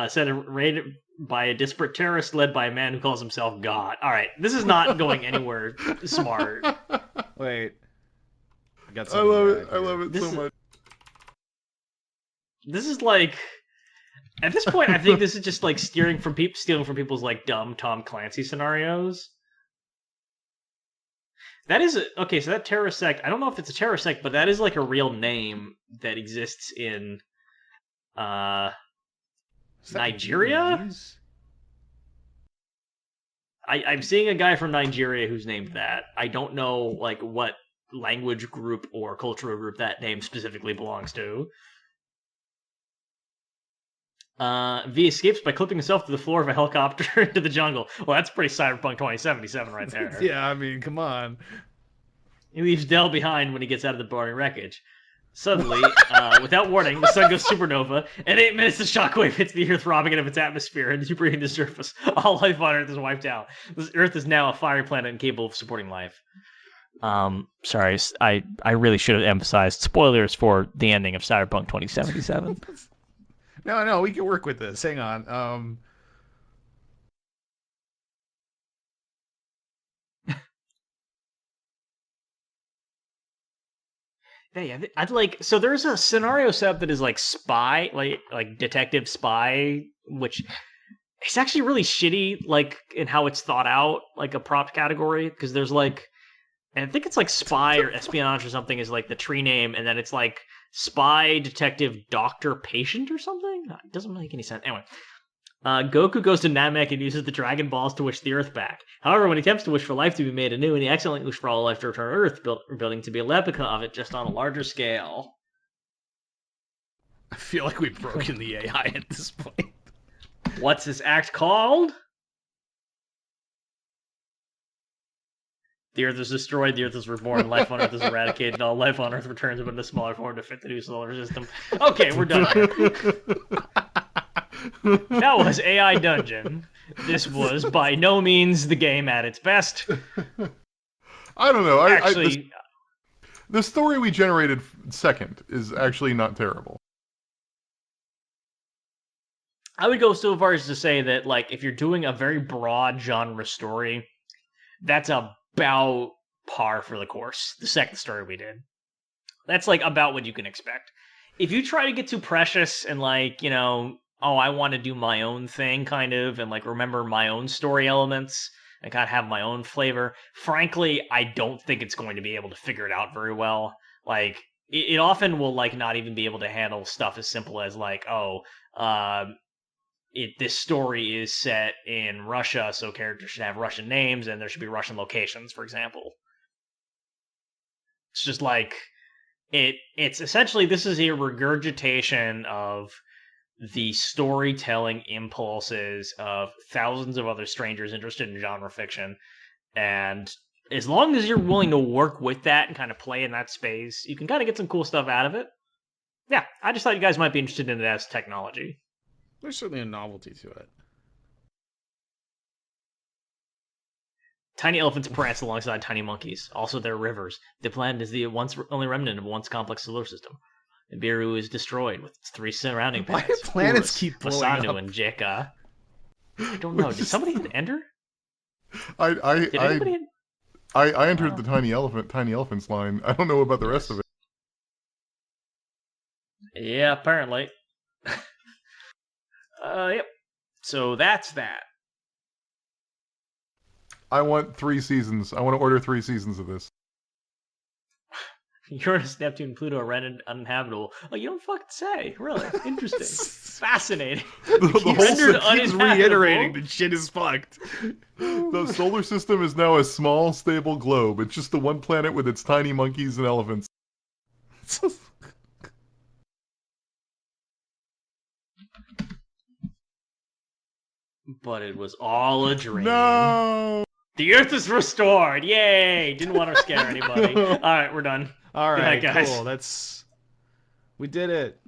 set and raided by a disparate terrorist led by a man who calls himself God. All right, this is not going anywhere smart. Wait. I love it. I love it so much. This is like, at this point, I think this is just like stealing from people's like dumb Tom Clancy scenarios. That is okay. So that terrorist sect, I don't know if it's a terrorist sect, but that is like a real name that exists in Nigeria? I'm seeing a guy from Nigeria who's named that. I don't know like what language group or cultural group that name specifically belongs to. V escapes by clipping himself to the floor of a helicopter into the jungle. Well, that's pretty Cyberpunk 2077 right there. Yeah, I mean, come on. He leaves Dell behind when he gets out of the boring wreckage. Suddenly, without warning, the sun goes supernova, and 8 minutes the shockwave hits the Earth, robbing it of its atmosphere and debris the surface. All life on Earth is wiped out. This Earth is now a fiery planet incapable of supporting life. Sorry, I really should have emphasized spoilers for the ending of Cyberpunk 2077. No, we can work with this. Hang on. Yeah, I'd like. So there's a scenario set that is like spy, like detective spy, which it's actually really shitty, like in how it's thought out, like a prop category, because there's like, and I think it's like spy or espionage or something is like the tree name, and then it's like spy, detective, doctor, patient or something. It doesn't make any sense. Anyway. Goku goes to Namek and uses the Dragon Balls to wish the Earth back. However, when he attempts to wish for life to be made anew, and he accidentally wishes for all life to return to Earth, building to be a replica of it, just on a larger scale. I feel like we've broken the AI at this point. What's this act called? The Earth is destroyed, the Earth is reborn, life on Earth is eradicated, all life on Earth returns but in a smaller form to fit the new solar system. Okay, we're done here. That was AI Dungeon. This was by no means the game at its best. I don't know. Actually, the story we generated second is actually not terrible. I would go so far as to say that, like, if you're doing a very broad genre story, that's about par for the course. The second story we did. That's, like, about what you can expect. If you try to get too precious and, like, you know, oh, I want to do my own thing, kind of, and, like, remember my own story elements and kind of have my own flavor, frankly, I don't think it's going to be able to figure it out very well. Like, it often will, like, not even be able to handle stuff as simple as, like, this story is set in Russia, so characters should have Russian names and there should be Russian locations, for example. It's just like, it's essentially, this is a regurgitation of the storytelling impulses of thousands of other strangers interested in genre fiction. And as long as you're willing to work with that and kind of play in that space, you can kind of get some cool stuff out of it. Yeah, I just thought you guys might be interested in it as technology. There's certainly a novelty to it. Tiny elephants prance alongside tiny monkeys. Also, there are rivers. The planet is the once only remnant of a once complex solar system. Nibiru is destroyed with its 3 surrounding planets. Why do planets Urus, keep blowing Masanu, up? and Jeka. I don't know. Did somebody hit enter? I entered Oh. the tiny elephants line. I don't know about the rest of it. Yeah, apparently. Yep. So that's that. I want 3 seasons. I want to order 3 seasons of this. Uranus, Neptune, Pluto are rendered uninhabitable. Oh, you don't fucking say. Really? Interesting. Fascinating. The whole Rendered He's uninhabitable? reiterating that shit is fucked. The solar system is now a small, stable globe. It's just the one planet with its tiny monkeys and elephants. But it was all a dream. No. The Earth is restored. Yay! Didn't want to scare anybody. All right, we're done. All right, Good night, guys. cool. We did it.